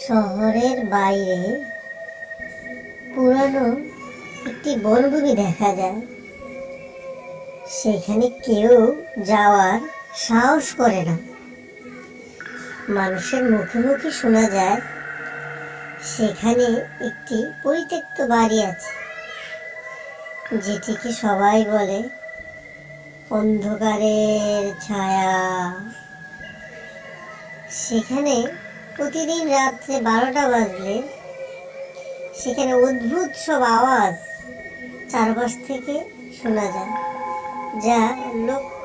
শহরের বাইরে পুরানো একটি বনভূমি দেখা যায়। সেখানে কেউ যাওয়ার সাহস করে না। মানুষের মুখে মুখে শোনা যায় সেখানে একটি পরিত্যক্ত বাড়ি আছে, যেটিকে সবাই বলে অন্ধকারের ছায়া। সেখানে প্রতিদিন রাত্রে 12টা বাজলে সেখানে অদ্ভুত সব আওয়াজ চারপাশ থেকে শোনা যায়, যা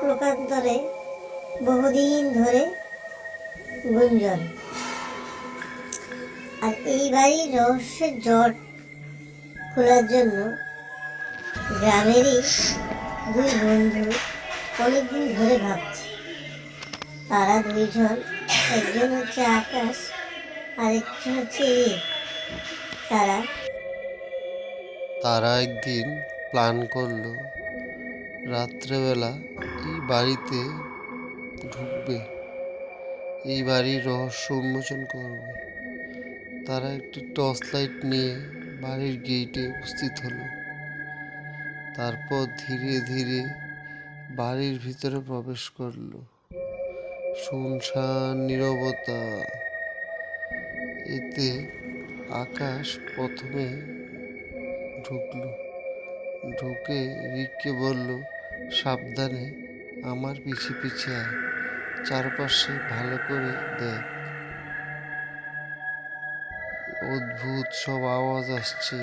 লোকান্তরে বহুদিন ধরে গুঞ্জন। আর এই বাড়ির রহস্যের জট খোলার জন্য গ্রামেরই দুই বন্ধু অনেকদিন ধরে ভাবছে। তারা দুইজন, একজন হচ্ছে আকাশ আর একজন হচ্ছে তারা একদিন প্ল্যান করলো রাত্রেবেলা এই বাড়িতে ঢুকবে, এই বাড়ির রহস্য উন্মোচন করবে। তারা একটি টর্চ লাইট নিয়ে বাড়ির গেটে উপস্থিত হলো। তারপর ধীরে ধীরে বাড়ির ভিতরে প্রবেশ করলো। শুনশান নীরবতা। এতে আকাশ প্রথমে ঢুকলো। ঢুকে রিককে বলল, সাবধানে, আমার পিছে পিছে আয়, চারপাশে ভালো করে দেখ। অদ্ভুত সব আওয়াজ আসছে।